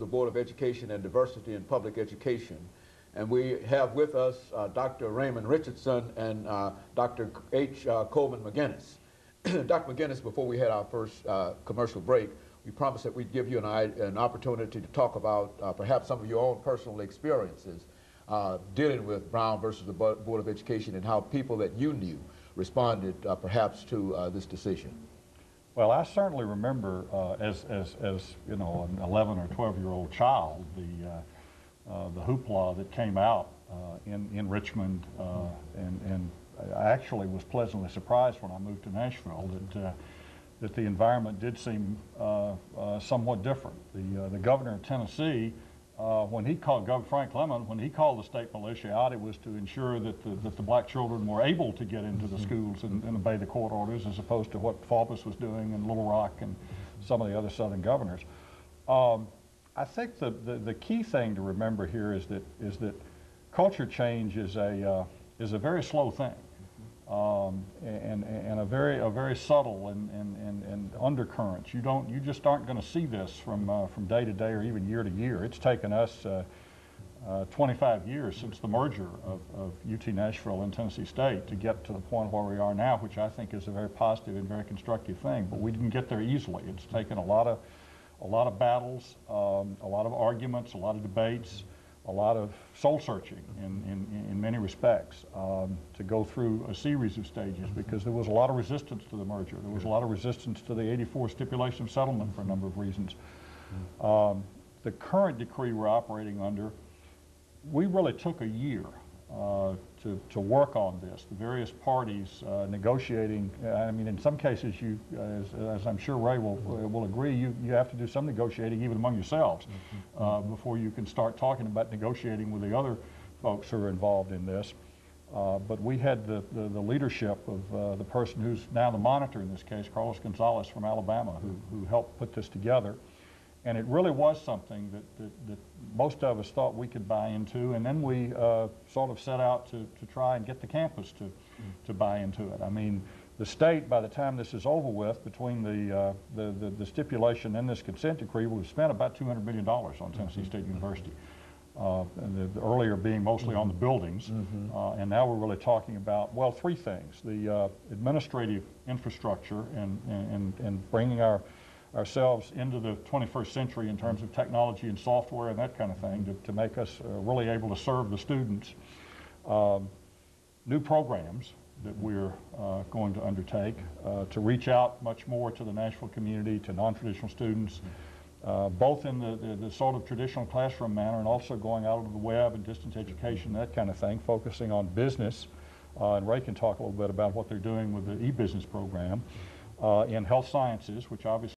the Board of Education and Diversity in Public Education. And we have with us Dr. Raymond Richardson and Dr. H. Coleman McGinnis. Dr. McGinnis, before we had our first commercial break, we promised that we'd give you an opportunity to talk about perhaps some of your own personal experiences dealing with Brown versus the Board of Education and how people that you knew responded perhaps to this decision. Well, I certainly remember as you know, an 11 or 12-year-old child, the hoopla that came out in Richmond, and I actually was pleasantly surprised when I moved to Nashville that the environment did seem somewhat different. The governor of Tennessee, when he called, Governor Frank Lemon, when he called the state militia out, it was to ensure that the black children were able to get into the schools and obey the court orders, as opposed to what Faubus was doing in Little Rock and some of the other southern governors. I think the key thing to remember here is that culture change is a very slow thing. And a very subtle and undercurrents. You just aren't going to see this from day to day or even year to year. It's taken us 25 years since the merger of UT Nashville and Tennessee State to get to the point where we are now, which I think is a very positive and very constructive thing. But we didn't get there easily. It's taken a lot of battles, a lot of arguments, a lot of debates, a lot of soul searching in many respects to go through a series of stages, because there was a lot of resistance to the merger. There was a lot of resistance to the '84 stipulation of settlement for a number of reasons. The current decree we're operating under, we really took a year to work on this. The various parties negotiating. I mean, in some cases, you, as I'm sure Ray will agree, you have to do some negotiating even among yourselves before you can start talking about negotiating with the other folks who are involved in this. But we had the leadership of the person who's now the monitor in this case, Carlos Gonzalez from Alabama, who helped put this together. And it really was something that most of us thought we could buy into, and then we sort of set out to try and get the campus to buy into it. I mean, the state, by the time this is over with, between the stipulation and this consent decree, we've spent about $200 million on Tennessee State University. And the earlier being mostly on the buildings, and now we're really talking about, well, three things: the administrative infrastructure and bringing ourselves into the 21st century in terms of technology and software and that kind of thing to make us really able to serve the students. New programs that we're going to undertake to reach out much more to the Nashville community, to non-traditional students, both in the sort of traditional classroom manner and also going out on the web and distance education, that kind of thing, focusing on business. And Ray can talk a little bit about what they're doing with the e-business program. In health sciences, which obviously